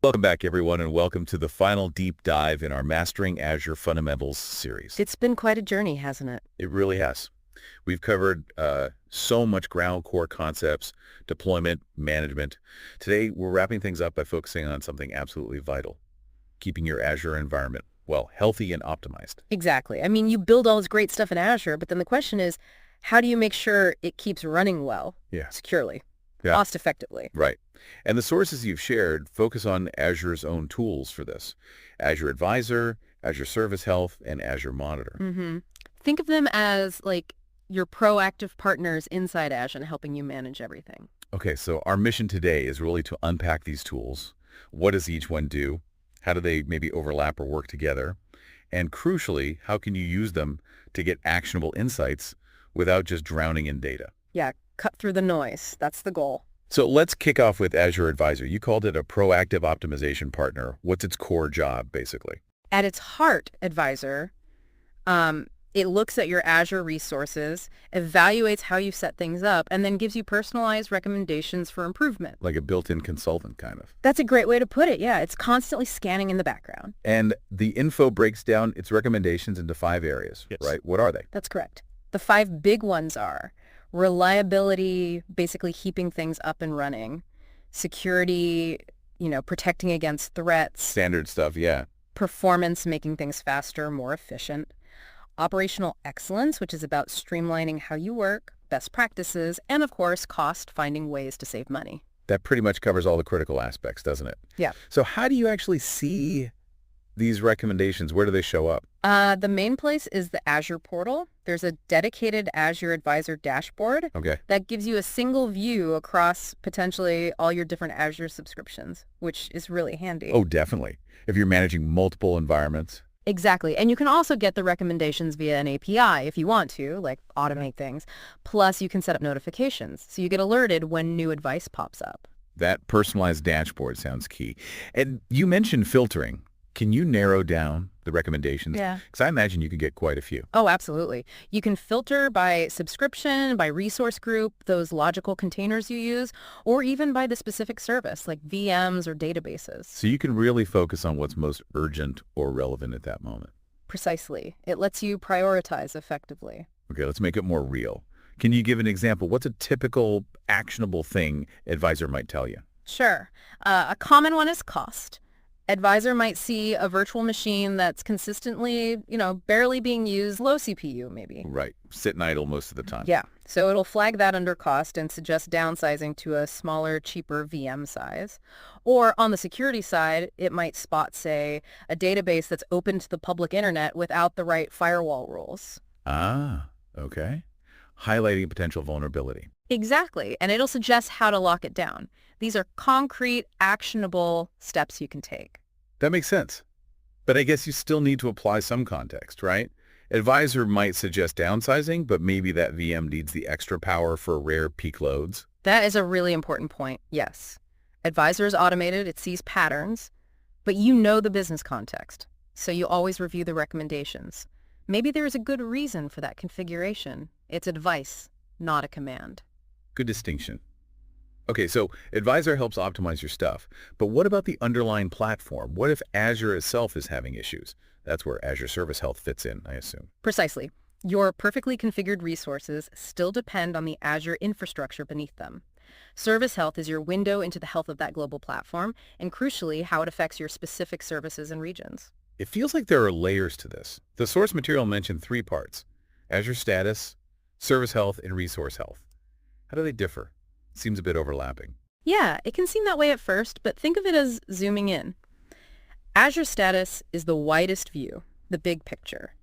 Welcome back, everyone, and welcome to the final deep dive in our Mastering Azure Fundamentals series. It's been quite a journey, hasn't it? It really has. We've covered so much ground core concepts, deployment, management. Today, we're wrapping things up by focusing on something absolutely vital, keeping your Azure environment, well, healthy and optimized. Exactly. I mean, you build all this great stuff in Azure, but then the question is, how do you make sure it keeps running well, Yeah. securely, Yeah. cost effectively? Right. And the sources you've shared focus on Azure's own tools for this. Azure Advisor, Azure Service Health, and Azure Monitor. Mm-hmm. Think of them as like your proactive partners inside Azure helping you manage everything. Okay, so our mission today is really to unpack these tools. What does each one do? How do they maybe overlap or work together? And crucially, how can you use them to get actionable insights without just drowning in data? Yeah, cut through the noise. That's the goal. So let's kick off with Azure Advisor. You called it a proactive optimization partner. What's its core job, basically? At its heart, Advisor, it looks at your Azure resources, evaluates how you set things up, and then gives you personalized recommendations for improvement. Like a built-in consultant, kind of. That's a great way to put it. Yeah, it's constantly scanning in the background. And the info breaks down its recommendations into 5 areas, Yes. right? What are they? That's correct. The 5 big ones are reliability, basically keeping things up and running, security, protecting against threats, Standard stuff, yeah. performance, making things faster, more efficient, operational excellence, which is about streamlining how you work, best practices, and of course, cost, finding ways to save money. That pretty much covers all the critical aspects, doesn't it? Yeah. So how do you actually see these recommendations? Where do they show up? The main place is the Azure portal. There's a dedicated Azure Advisor dashboard Okay. that gives you a single view across potentially all your different Azure subscriptions, which is really handy. Oh, definitely. If you're managing multiple environments. Exactly. And you can also get the recommendations via an API if you want to, like automate things. Plus, you can set up notifications, so you get alerted when new advice pops up. That personalized dashboard sounds key. And you mentioned filtering. Can you narrow down the recommendations? Yeah. Because I imagine you could get quite a few. Oh, absolutely. You can filter by subscription, by resource group, those logical containers you use, or even by the specific service, like VMs or databases. So you can really focus on what's most urgent or relevant at that moment. Precisely. It lets you prioritize effectively. Okay, let's make it more real. Can you give an example? What's a typical actionable thing Advisor might tell you? Sure. A common one is cost. Advisor might see a virtual machine that's consistently, barely being used, low CPU maybe. Right. Sitting idle most of the time. Yeah, so it'll flag that under cost and suggest downsizing to a smaller, cheaper VM size. Or on the security side, it might spot, say, a database that's open to the public internet without the right firewall rules. Ah, okay. Highlighting potential vulnerability. Exactly, and it'll suggest how to lock it down. These are concrete, actionable steps you can take. That makes sense. But I guess you still need to apply some context, right? Advisor might suggest downsizing, but maybe that VM needs the extra power for rare peak loads. That is a really important point, yes. Advisor is automated, it sees patterns, but you know the business context, so you always review the recommendations. Maybe there is a good reason for that configuration. It's advice, not a command. Good distinction. Okay, so Advisor helps optimize your stuff, but what about the underlying platform? What if Azure itself is having issues? That's where Azure Service Health fits in, I assume. Precisely. Your perfectly configured resources still depend on the Azure infrastructure beneath them. Service Health is your window into the health of that global platform, and crucially, how it affects your specific services and regions. It feels like there are layers to this. The source material mentioned 3 parts: Azure Status, Service Health, and Resource Health. How do they differ? Seems a bit overlapping. Yeah, it can seem that way at first, but think of it as zooming in. Azure Status is the widest view, the big picture.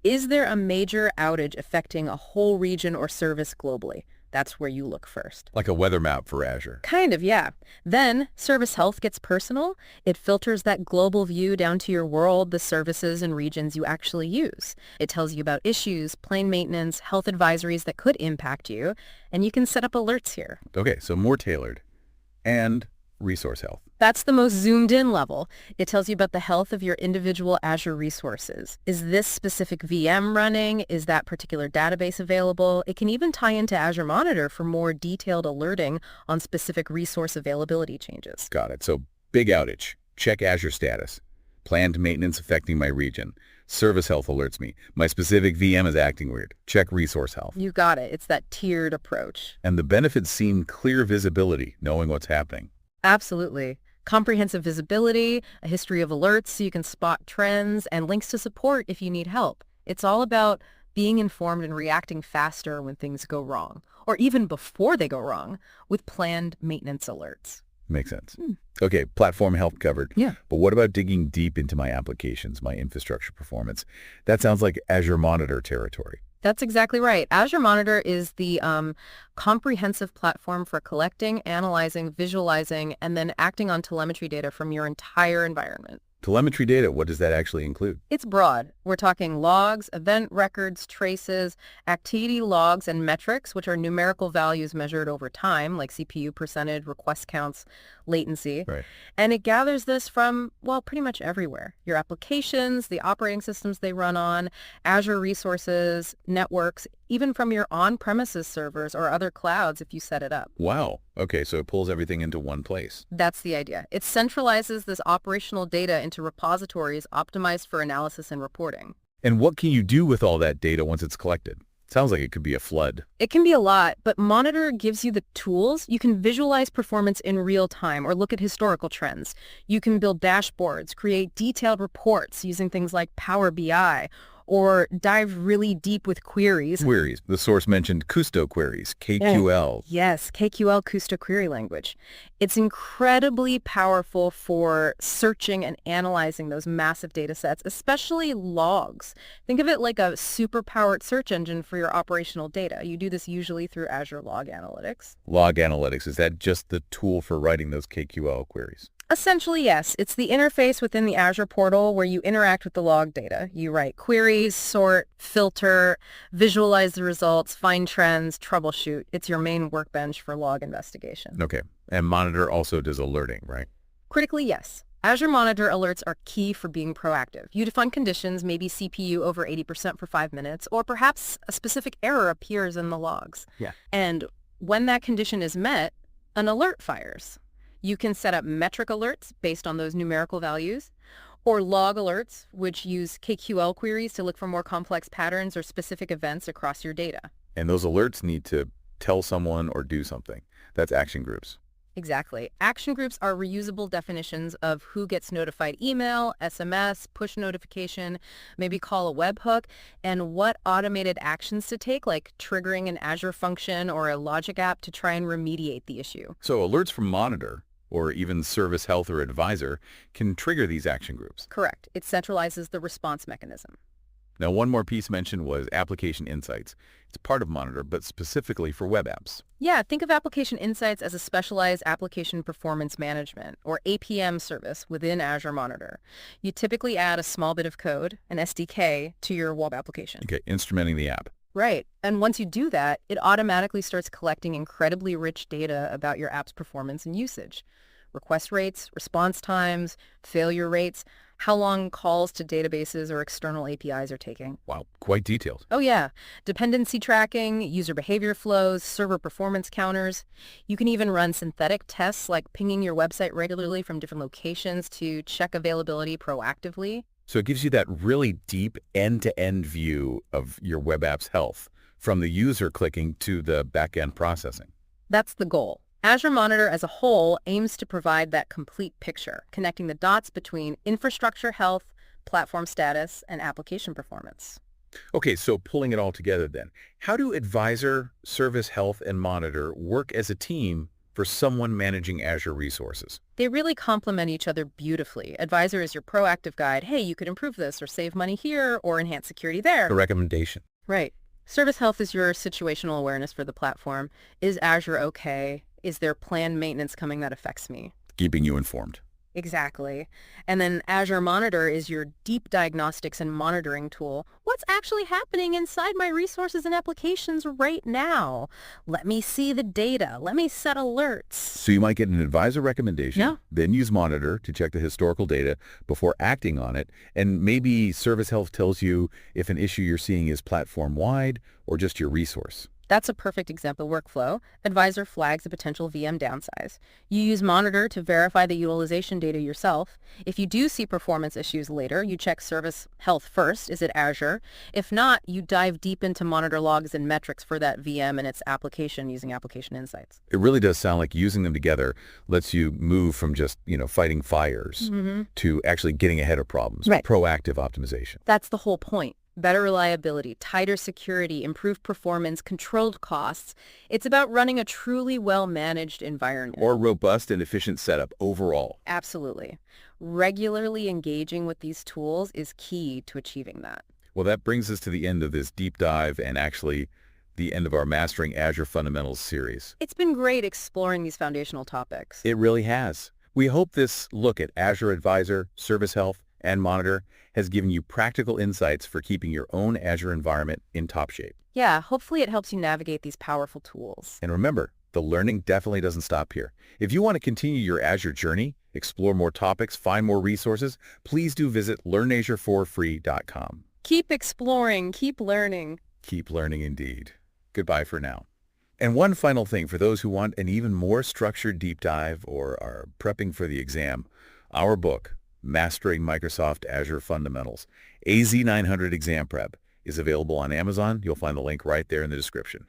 Is there a major outage affecting a whole region or service globally? That's where you look first. Like a weather map for Azure. Kind of, yeah. Then Service Health gets personal. It filters that global view down to your world, the services and regions you actually use. It tells you about issues, plane maintenance, health advisories that could impact you, and you can set up alerts here. Okay, so more tailored. And Resource Health. That's the most zoomed in level. It tells you about the health of your individual Azure resources. Is this specific VM running? Is that particular database available? It can even tie into Azure Monitor for more detailed alerting on specific resource availability changes. Got it. So Big outage. Check Azure status. Planned maintenance affecting my region. Service Health alerts me. My specific VM is acting weird. Check Resource Health. You got it. It's that tiered approach. And the benefits seem clear visibility, knowing what's happening. Absolutely. Comprehensive visibility, a history of alerts so you can spot trends, and links to support if you need help. It's all about being informed and reacting faster when things go wrong, or even before they go wrong, with planned maintenance alerts. Makes sense. Okay, platform health covered. Yeah. But what about digging deep into my applications, my infrastructure performance? That sounds like Azure Monitor territory. That's exactly right. Azure Monitor is the comprehensive platform for collecting, analyzing, visualizing, and then acting on telemetry data from your entire environment. Telemetry data, what does that actually include? It's broad. We're talking logs, event records, traces, activity logs, and metrics, which are numerical values measured over time, like CPU percentage, request counts, latency. Right. And it gathers this from, well, pretty much everywhere. Your applications, the operating systems they run on, Azure resources, networks, even from your on-premises servers or other clouds if you set it up. Wow. Okay, so it pulls everything into one place. That's the idea. It centralizes this operational data into repositories optimized for analysis and reporting. And what can you do with all that data once it's collected? Sounds like it could be a flood. It can be a lot, but Monitor gives you the tools. You can visualize performance in real time or look at historical trends. You can build dashboards, create detailed reports using things like Power BI, or dive really deep with queries. Queries. The source mentioned Kusto queries, KQL. Yes, KQL Kusto query language. It's incredibly powerful for searching and analyzing those massive data sets, especially logs. Think of it like a super-powered search engine for your operational data. You do this usually through Azure Log Analytics. Log Analytics, is that just the tool for writing those KQL queries? Essentially, yes. It's the interface within the Azure portal where you interact with the log data. You write queries, sort, filter, visualize the results, find trends, troubleshoot. It's your main workbench for log investigation. Okay. And Monitor also does alerting, right? Critically, yes. Azure Monitor alerts are key for being proactive. You define conditions, maybe CPU over 80% for 5 minutes, or perhaps a specific error appears in the logs. Yeah. And when that condition is met, an alert fires. You can set up metric alerts based on those numerical values, or log alerts, which use KQL queries to look for more complex patterns or specific events across your data. And those alerts need to tell someone or do something. That's action groups. Exactly. Action groups are reusable definitions of who gets notified email, SMS, push notification, maybe call a webhook, and what automated actions to take, like triggering an Azure function or a logic app to try and remediate the issue. So alerts from Monitor, or even Service Health or Advisor, can trigger these action groups. Correct. It centralizes the response mechanism. Now, one more piece mentioned was Application Insights. It's part of Monitor, but specifically for web apps. Yeah, think of Application Insights as a specialized application performance management, or APM service within Azure Monitor. You typically add a small bit of code, an SDK, to your web application. Okay, instrumenting the app. Right. And once you do that, it automatically starts collecting incredibly rich data about your app's performance and usage. Request rates, response times, failure rates, how long calls to databases or external APIs are taking. Wow, quite detailed. Oh yeah, dependency tracking, user behavior flows, server performance counters. You can even run synthetic tests like pinging your website regularly from different locations to check availability proactively. So it gives you that really deep end-to-end view of your web app's health, from the user clicking to the back-end processing. That's the goal. Azure Monitor as a whole aims to provide that complete picture, connecting the dots between infrastructure health, platform status, and application performance. Okay, so pulling it all together then, how do Advisor, Service Health, and Monitor work as a team for someone managing Azure resources? They really complement each other beautifully. Advisor is your proactive guide. Hey, you could improve this or save money here or enhance security there. A recommendation. Right. Service Health is your situational awareness for the platform. Is Azure okay? Is there planned maintenance coming that affects me? Keeping you informed. Exactly. And then Azure Monitor is your deep diagnostics and monitoring tool. What's actually happening inside my resources and applications right now? Let me see the data. Let me set alerts. So you might get an Advisor recommendation, Yeah. then use Monitor to check the historical data before acting on it, and maybe Service Health tells you if an issue you're seeing is platform-wide or just your resource. That's a perfect example workflow. Advisor flags a potential VM downsize. You use Monitor to verify the utilization data yourself. If you do see performance issues later, you check Service Health first. Is it Azure? If not, you dive deep into Monitor logs and metrics for that VM and its application using Application Insights. It really does sound like using them together lets you move from just, fighting fires to actually getting ahead of problems. Right. Proactive optimization. That's the whole point. Better reliability, tighter security, improved performance, controlled costs. It's about running a truly well-managed environment. Or robust and efficient setup overall. Absolutely. Regularly engaging with these tools is key to achieving that. Well, that brings us to the end of this deep dive and actually the end of our Mastering Azure Fundamentals series. It's been great exploring these foundational topics. It really has. We hope this look at Azure Advisor, Service Health, and Monitor has given you practical insights for keeping your own Azure environment in top shape. Yeah, hopefully it helps you navigate these powerful tools. And remember, the learning definitely doesn't stop here. If you want to continue your Azure journey, explore more topics, find more resources, please do visit learnazureforfree.com. Keep exploring, keep learning. Keep learning indeed. Goodbye for now. And one final thing for those who want an even more structured deep dive or are prepping for the exam, our book, Mastering Microsoft Azure Fundamentals, AZ900 Exam Prep, is available on Amazon. You'll find the link right there in the description.